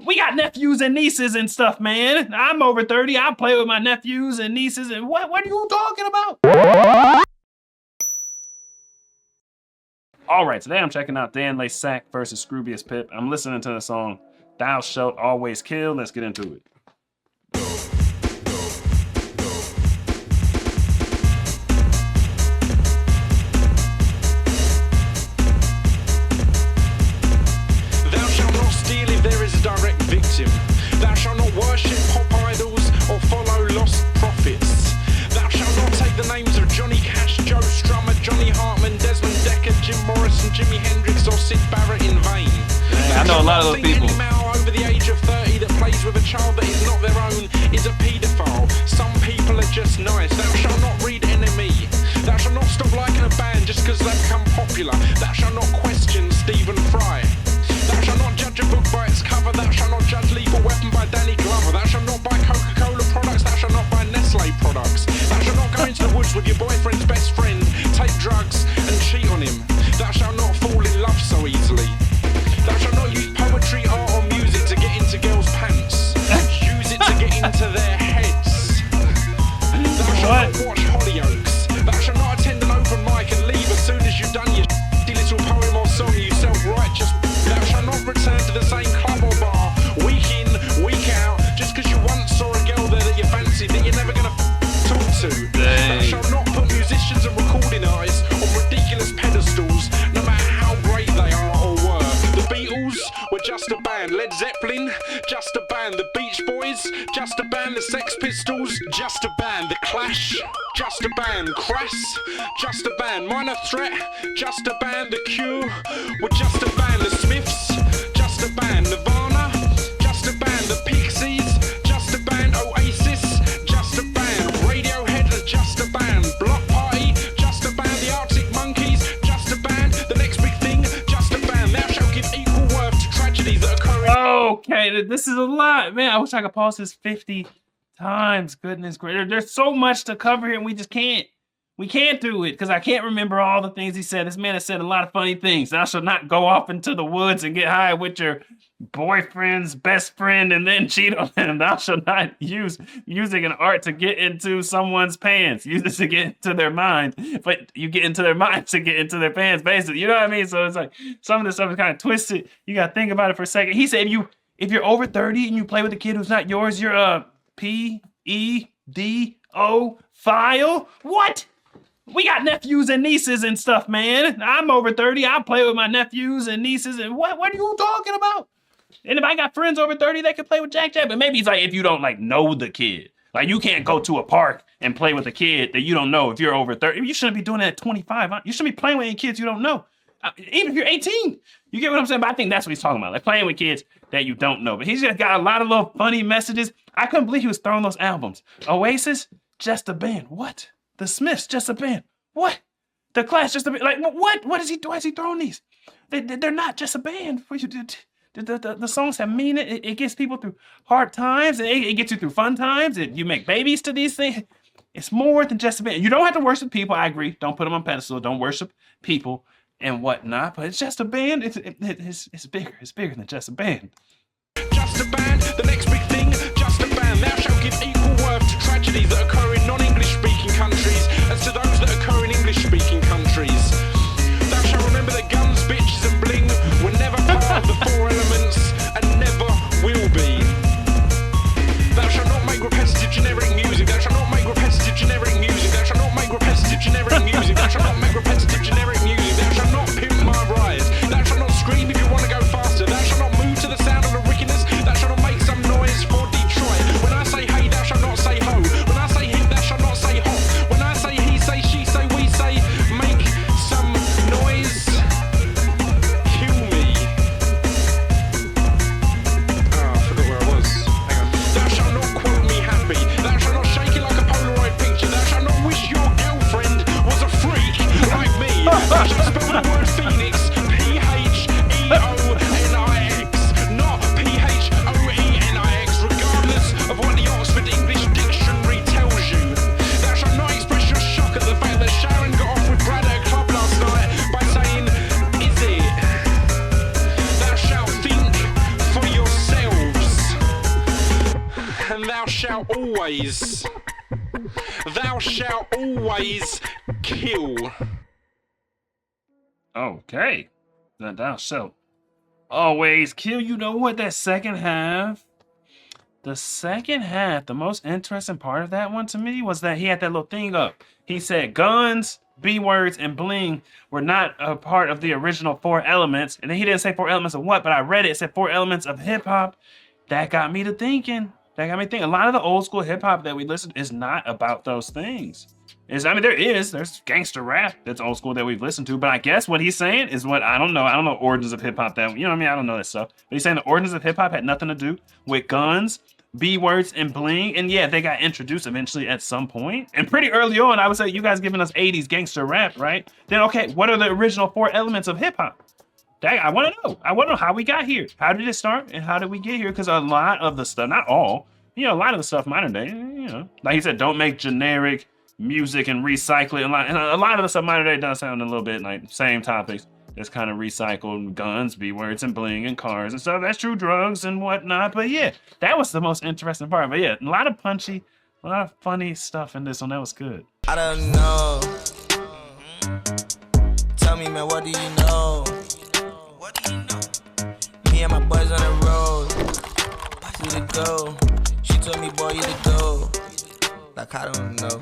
We got nephews and nieces and stuff, man. I'm over 30. I play with my nephews and nieces and what are you talking about? All right, today I'm checking out Dan Lay Sack versus Scroobius Pip. I'm listening to the song Thou Shalt Always Kill. Let's get into it. Thou shalt not steal if there is a direct victim. Thou shalt not worship pop idols or follow lost prophets. Thou shalt not take the names of Johnny Cash, Joe Strummer, Johnny Hartman, Desmond Decker, Jim Morrison, Jimi Hendrix or Syd Barrett in vain. I know a lot of those people. Any male over the age of 30 that plays with a child that is not their own is a paedophile. Some people are just nice. Thou shalt not read Enemy. Thou shalt not stop liking a band just because they've become popular. Thou shalt not question Stephen Fry. Thou shalt not judge a book by its cover. Thou shalt not judge Lethal Weapon by Danny Glover. Thou shalt not buy Coca-Cola products. Thou shalt not buy Nestle products. Thou shalt not go into the woods with your boyfriend's best friend, take drugs and cheat on him. Thou shalt not fall in love so easily. Thou shalt not use poetry, art or music to get into girls' pants. Use it to get into their heads. Thou shalt not watch Hollyoaks. Thou shalt not attend an open mic and leave as soon as you've done your little poem or song, you self-righteous. Thou shalt not return to the same club or bar, week in, week out, just because you once saw a girl there that you fancied that you're never going to talk to. Thou shalt not put musicians and recording artists on ridiculous pedestals, no matter how great they are or were. The Beatles were just a band. Led Zeppelin, just a band. The Beach Boys, just a band. The Sex Pistols, just a band. The Clash, just a band. Crass, just a band. Minor Threat, just a band. The Cure were just a band. The Smiths, just a band. Nirvana, just a band. The Pixies, just a band. Oasis, just a band. Radiohead, just a band. Block Party, just a band. The Arctic Monkeys, just a band. The Next Big Thing, just a band. Thou shalt give equal worth to tragedies that occur in... Okay, this is a lot, man. I wish I could pause this 50 times. Goodness gracious, there's so much to cover here, and we just can't. We can't do it because I can't remember all the things he said. This man has said a lot of funny things. Thou shalt not go off into the woods and get high with your boyfriend's best friend and then cheat on him. Thou shalt not use music and art to get into someone's pants. Use it to get into their mind, but you get into their mind to get into their pants, basically. You know what I mean? So it's like some of this stuff is kind of twisted. You got to think about it for a second. He said if you're over 30 and you play with a kid who's not yours, you're a PEDO file. What? We got nephews and nieces and stuff, man. I'm over 30. I play with my nephews and nieces and what are you talking about? And if I got friends over 30, they can play with Jack. But maybe it's like if you don't like know the kid. Like you can't go to a park and play with a kid that you don't know if you're over 30. You shouldn't be doing that at 25. Huh? You shouldn't be playing with any kids you don't know. Even if you're 18. You get what I'm saying? But I think that's what he's talking about. Like playing with kids that you don't know. But he's just got a lot of little funny messages. I couldn't believe he was throwing those albums. Oasis, just a band. What? The Smiths, just a band. What? The Clash, just a band. Like, what? What is he doing? Why is he throwing these? They're not just a band. The songs have meaning. It gets people through hard times. It gets you through fun times. You make babies to these things. It's more than just a band. You don't have to worship people. I agree. Don't put them on pedestal. Don't worship people and whatnot. But it's just a band. It's bigger. It's bigger than just a band. Just a band. The next big thing. Just a band. Thou shalt give equal worth to tragedies that occur in non-English speaking countries as to those that occur in English speaking countries. Thou shalt remember that guns, bitches and bling were never part of the four elements and never will be. Thou shalt not make repetitive generic music. Thou shalt not make repetitive generic music. Thou shalt not make repetitive generic music. Thou shalt not make repetitive generic music. Thou shalt not pimp my ride. Thou shalt not scream if you want to go faster. Thou shalt not move to the sound of and thou shalt always kill. Okay. Then thou shalt always kill. You know what? That second half. The second half, the most interesting part of that one to me was that he had that little thing up. He said guns, B-words, and bling were not a part of the original 4 elements. And then he didn't say 4 elements of what, but I read it. It said 4 elements of hip-hop. That got me to thinking. That got me thinking. A lot of the old school hip-hop that we listen to is not about those things. There's gangster rap that's old school that we've listened to, but I guess what he's saying is what I don't know. I don't know origins of hip-hop that, you know what I mean? I don't know that stuff. But he's saying the origins of hip-hop had nothing to do with guns, B-words, and bling. And yeah, they got introduced eventually at some point. And pretty early on, I would say you guys giving us 80s gangster rap, right? Then, okay, what are the original 4 elements of hip-hop? I want to know. I want to know how we got here. How did it start and how did we get here? Because a lot of the stuff, not all, a lot of the stuff modern day, like he said, don't make generic music and recycle it. And a lot of the stuff modern day does sound a little bit like same topics. It's kind of recycled guns, B-words, and bling, and cars and stuff. That's true, drugs and whatnot. But yeah, that was the most interesting part. But yeah, a lot of punchy, a lot of funny stuff in this one. That was good. I don't know. Tell me, man, what do you know? What do you know? Me and my boys on the road. Who to go? She told me, boy, you to go. Like, I don't know.